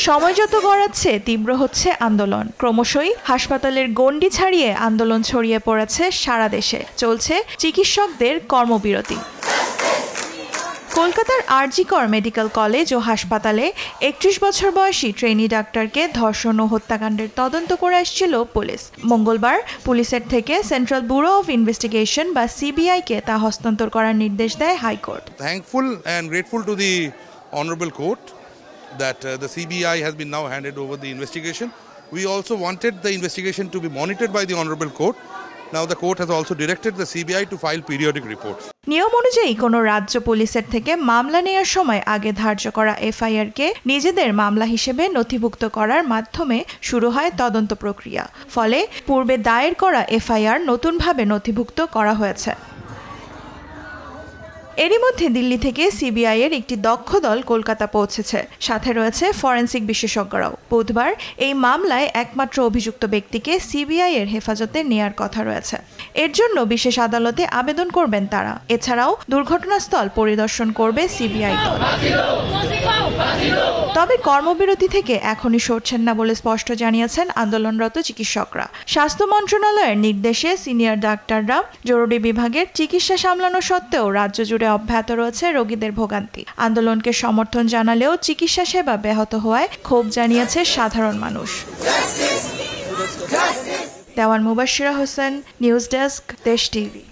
সময় যত গড়াচ্ছে তীব্র হচ্ছে আন্দোলন। ক্রমশই হাসপাতালের গণ্ডি ছাড়িয়ে আন্দোলন ছড়িয়ে পড়েছে সারা দেশে। চলছে চিকিৎসকদের কর্মবিরতি। কলকাতার আরজি কর মেডিকেল কলেজ ও হাসপাতালে ৩১ বছর বয়সী ট্রেনি ডাক্তারকে ধর্ষণ ও হত্যাকাণ্ডের তদন্ত করে আসছিল পুলিশ। মঙ্গলবার পুলিশের থেকে সেন্ট্রাল ব্যুরো অফ ইনভেস্টিগেশন বা সিবিআইকে তা হস্তান্তর করার নির্দেশ দেয় high court. Thankful and grateful to the honorable court that the CBI has been now handed over the investigation. We also wanted the investigation to be monitored by the honorable court. Now the court has also directed the CBI to file periodic reports. নিয়ম অনুযায়ী কোনো রাজ্য পুলিশের থেকে মামলা নেওয়ার সময় আগে ধার্য করা এফআইআরকে নিজেদের মামলা হিসেবে নথিভুক্ত করার মাধ্যমে শুরু হয় তদন্ত প্রক্রিয়া। ফলে পূর্বে দায়ের করা এফআইআর নতুনভাবে নথিভুক্ত করা হয়েছে। এরই মধ্যে দিল্লি থেকে সিবিআই এর একটি দক্ষ দল কলকাতা পৌঁছেছে। সাথে রয়েছে ফরেনসিক বিশেষজ্ঞরাও। বুধবার এই মামলায় একমাত্র অভিযুক্ত ব্যক্তিকে সিবিআই এর হেফাজতে নেয়ার কথা রয়েছে। এর জন্য বিশেষ আদালতে আবেদন করবেন তারা। এছাড়াও দুর্ঘটনাস্থল পরিদর্শন করবে সিবিআই দল। তবে কর্মবিরতি থেকে এখনই সরছেন না বলে স্পষ্ট জানিয়েছেন আন্দোলনরত চিকিৎসকরা। স্বাস্থ্য মন্ত্রণালয়ের নির্দেশে সিনিয়র ডাক্তাররা জরুরি বিভাগের চিকিৎসা সামলানো সত্ত্বেও রাজ্য জুড়ে অব্যাহত রয়েছে রোগীদের ভোগান্তি। আন্দোলনকে সমর্থন জানালেও চিকিৎসা সেবা ব্যাহত হওয়ায় ক্ষোভ জানিয়েছে সাধারণ মানুষ। দেওয়ান মুবাশশিরা হোসেন, নিউজ ডেস্ক, দেশ টিভি।